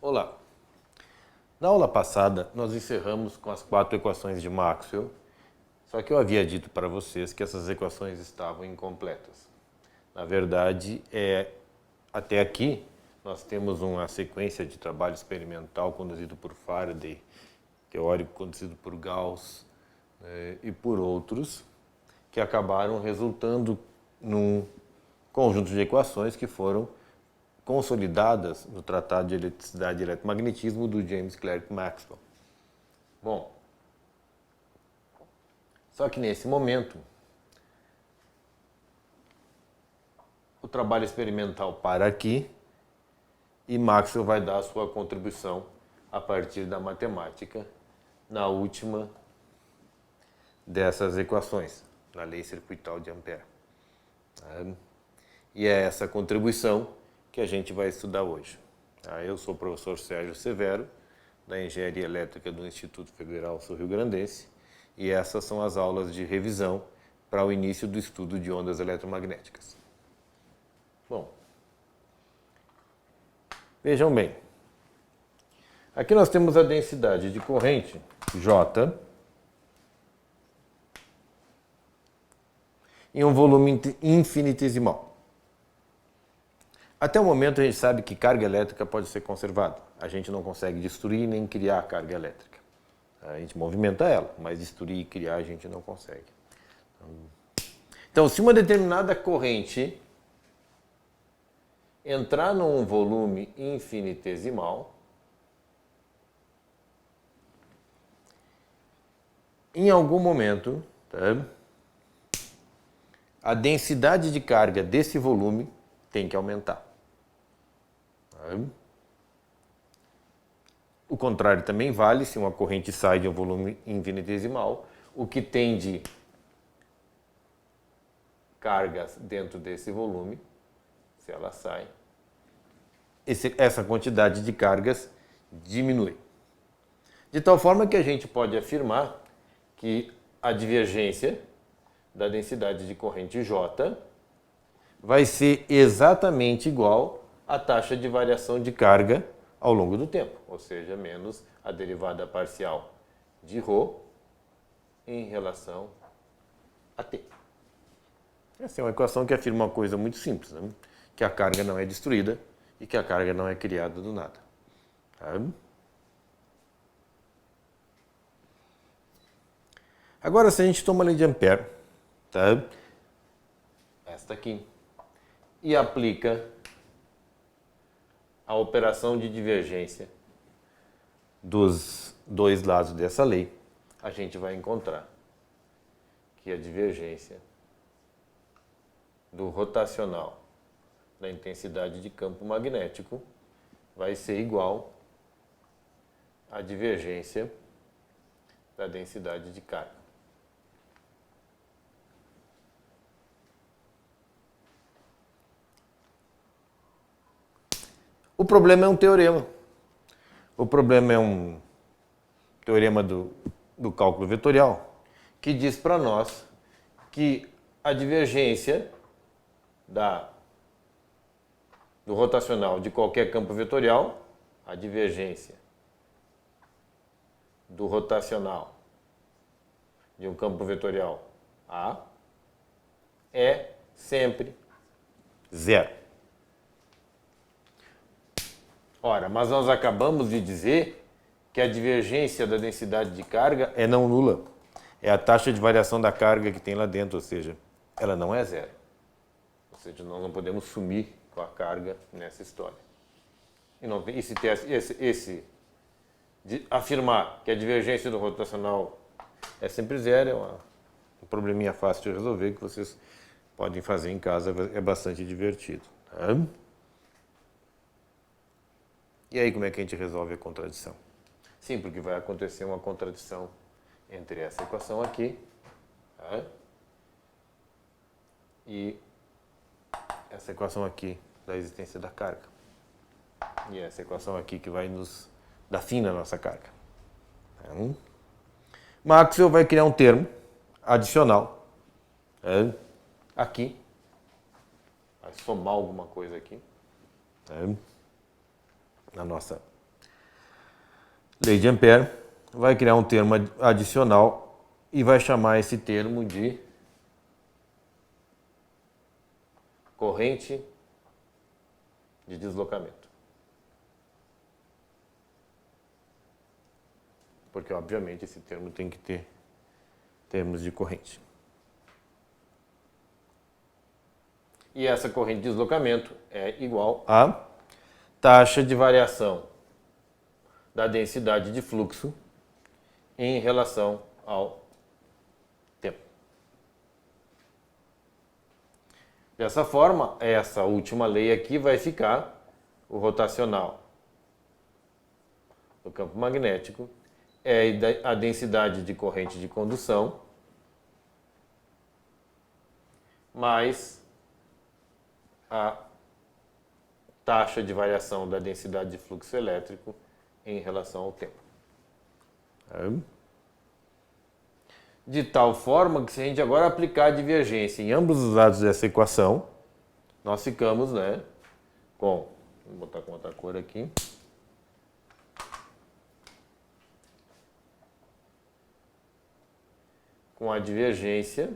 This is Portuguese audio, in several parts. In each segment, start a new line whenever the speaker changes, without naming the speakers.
Olá! Na aula passada, nós encerramos com as 4 equações de Maxwell, só que eu havia dito para vocês que essas equações estavam incompletas. Na verdade, até aqui, nós temos uma sequência de trabalho experimental conduzido por Faraday, teórico conduzido por Gauss e por outros, que acabaram resultando num conjunto de equações que foram consolidadas no Tratado de Eletricidade e Eletromagnetismo do James Clerk Maxwell. Bom, só que nesse momento, o trabalho experimental para aqui e Maxwell vai dar a sua contribuição a partir da matemática na última dessas equações, na lei circuital de Ampère. E é essa contribuição que a gente vai estudar hoje. Eu sou o professor Sérgio Severo, da Engenharia Elétrica do Instituto Federal Sul-Rio-Grandense, e essas são as aulas de revisão para o início do estudo de ondas eletromagnéticas. Bom, vejam bem, aqui nós temos a densidade de corrente, J, em um volume infinitesimal. Até o momento a gente sabe que carga elétrica pode ser conservada. A gente não consegue destruir nem criar carga elétrica. A gente movimenta ela, mas destruir e criar a gente não consegue. Então, se uma determinada corrente entrar num volume infinitesimal, em algum momento, a densidade de carga desse volume tem que aumentar. O contrário também vale se uma corrente sai de um volume infinitesimal. O que tem de cargas dentro desse volume, se ela sai, essa quantidade de cargas diminui. De tal forma que a gente pode afirmar que a divergência da densidade de corrente J vai ser exatamente igual à taxa de variação de carga ao longo do tempo, ou seja, menos a derivada parcial de ρ em relação a t. Essa é uma equação que afirma uma coisa muito simples, né? Que a carga não é destruída e que a carga não é criada do nada. Agora, se a gente toma a lei de Ampère, esta aqui, e aplica a operação de divergência dos dois lados dessa lei, a gente vai encontrar que a divergência do rotacional da intensidade de campo magnético vai ser igual à divergência da densidade de carga. O problema é um teorema. O problema é um teorema do cálculo vetorial que diz para nós que a divergência do rotacional de qualquer campo vetorial, a divergência do rotacional de um campo vetorial A é sempre zero. Ora, mas nós acabamos de dizer que a divergência da densidade de carga é não nula. É a taxa de variação da carga que tem lá dentro, ou seja, ela não é zero. Ou seja, nós não podemos sumir com a carga nessa história. De afirmar que a divergência do rotacional é sempre zero é um probleminha fácil de resolver que vocês podem fazer em casa, é bastante divertido. E aí, como é que a gente resolve a contradição? Sim, porque vai acontecer uma contradição entre essa equação aqui e essa equação aqui da existência da carga. E essa equação aqui que vai nos dar fim na nossa carga. Maxwell vai criar um termo adicional aqui, vai somar alguma coisa aqui, na nossa lei de Ampère, vai criar um termo adicional e vai chamar esse termo de corrente de deslocamento. Porque, obviamente, esse termo tem que ter termos de corrente. E essa corrente de deslocamento é igual à taxa de variação da densidade de fluxo em relação ao tempo. Dessa forma, essa última lei aqui vai ficar o rotacional do campo magnético é a densidade de corrente de condução mais a taxa de variação da densidade de fluxo elétrico em relação ao tempo. De tal forma que se a gente agora aplicar a divergência em ambos os lados dessa equação, nós ficamos, com, vou botar com outra cor aqui, com a divergência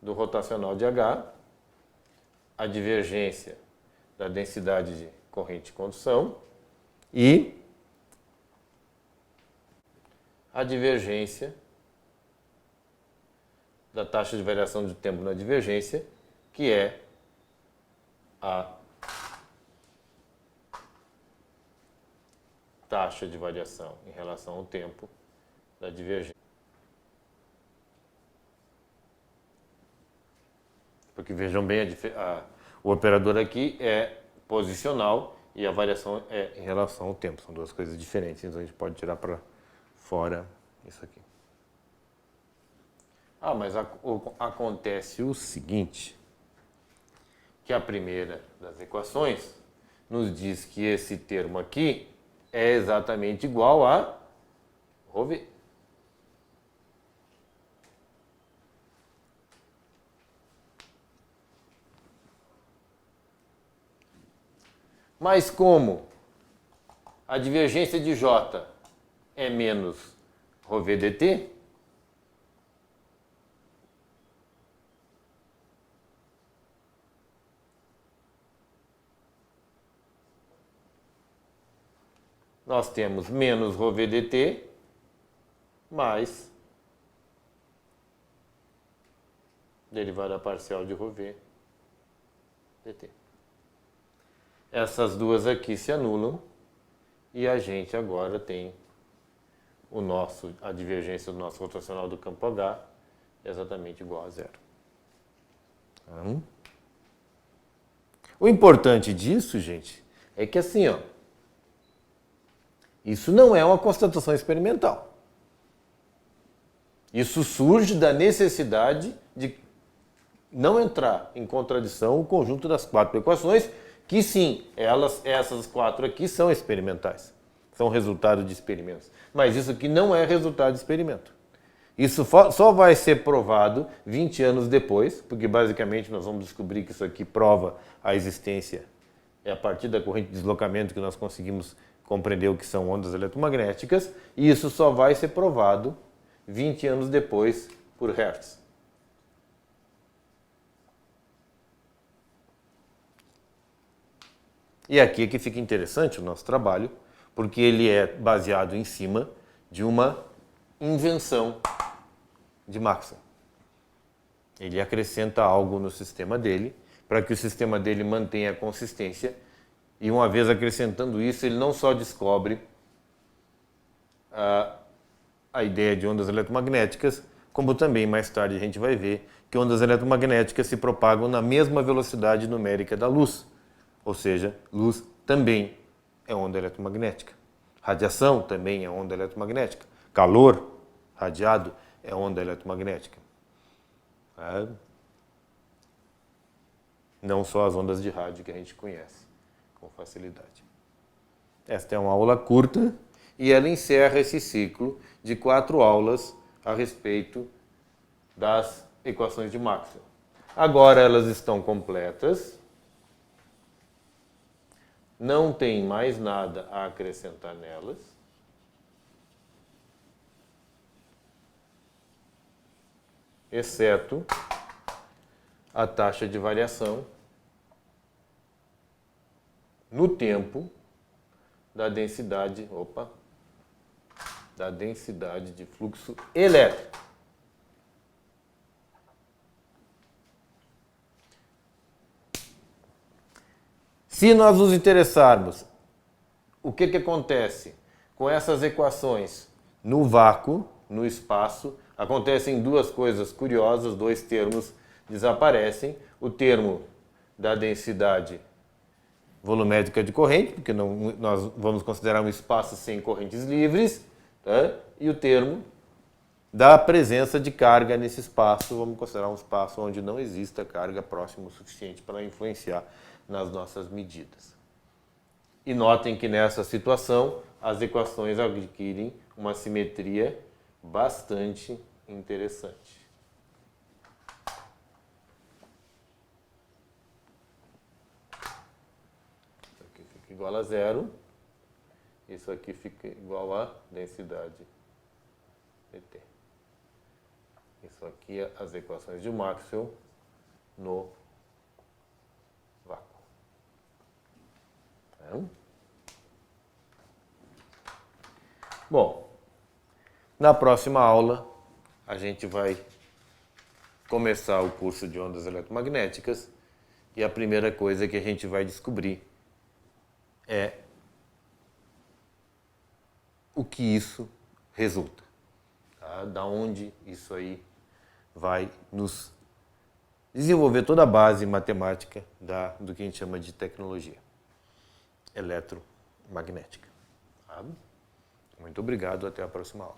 do rotacional de H, a divergência da densidade de corrente de condução e a divergência da taxa de variação de tempo na divergência, que é a taxa de variação em relação ao tempo da divergência. Porque vejam bem, o operador aqui é posicional e a variação é em relação ao tempo. São duas coisas diferentes, então a gente pode tirar para fora isso aqui. Mas acontece o seguinte, que a primeira das equações nos diz que esse termo aqui é exatamente igual a ρV. Mas como a divergência de J é menos ρV dt, nós temos menos ρV dt mais derivada parcial de ρV dt. Essas duas aqui se anulam e a gente agora tem a divergência do nosso rotacional do campo H exatamente igual a zero. O importante disso, gente, é que assim, isso não é uma constatação experimental. Isso surge da necessidade de não entrar em contradição o conjunto das quatro equações, que sim, essas quatro aqui são experimentais. São resultado de experimentos. Mas isso aqui não é resultado de experimento. Isso só vai ser provado 20 anos depois, porque basicamente nós vamos descobrir que isso aqui prova a existência. É a partir da corrente de deslocamento que nós conseguimos compreender o que são ondas eletromagnéticas, e isso só vai ser provado 20 anos depois por Hertz. E aqui é que fica interessante o nosso trabalho, porque ele é baseado em cima de uma invenção de Maxwell. Ele acrescenta algo no sistema dele, para que o sistema dele mantenha a consistência, e uma vez acrescentando isso, ele não só descobre a ideia de ondas eletromagnéticas, como também mais tarde a gente vai ver que ondas eletromagnéticas se propagam na mesma velocidade numérica da luz. Ou seja, luz também é onda eletromagnética. Radiação também é onda eletromagnética. Calor radiado é onda eletromagnética. Não só as ondas de rádio que a gente conhece com facilidade. Esta é uma aula curta e ela encerra esse ciclo de 4 aulas a respeito das equações de Maxwell. Agora elas estão completas. não tem mais nada a acrescentar nelas. Exceto a taxa de variação no tempo da densidade, da densidade de fluxo elétrico. Se nós nos interessarmos, o que acontece com essas equações no vácuo, no espaço, acontecem duas coisas curiosas, dois termos desaparecem. O termo da densidade volumétrica de corrente, porque nós vamos considerar um espaço sem correntes livres, tá? E o termo da presença de carga nesse espaço, vamos considerar um espaço onde não exista carga próxima o suficiente para influenciar nas nossas medidas. E notem que nessa situação as equações adquirem uma simetria bastante interessante. Isso aqui fica igual a zero, isso aqui fica igual a densidade dt. Isso aqui é as equações de Maxwell no vácuo. Bom, na próxima aula a gente vai começar o curso de ondas eletromagnéticas e a primeira coisa que a gente vai descobrir é o que isso resulta, tá? Da onde isso aí vai nos desenvolver toda a base matemática do que a gente chama de tecnologia eletromagnética. Tá? Muito obrigado, até a próxima aula.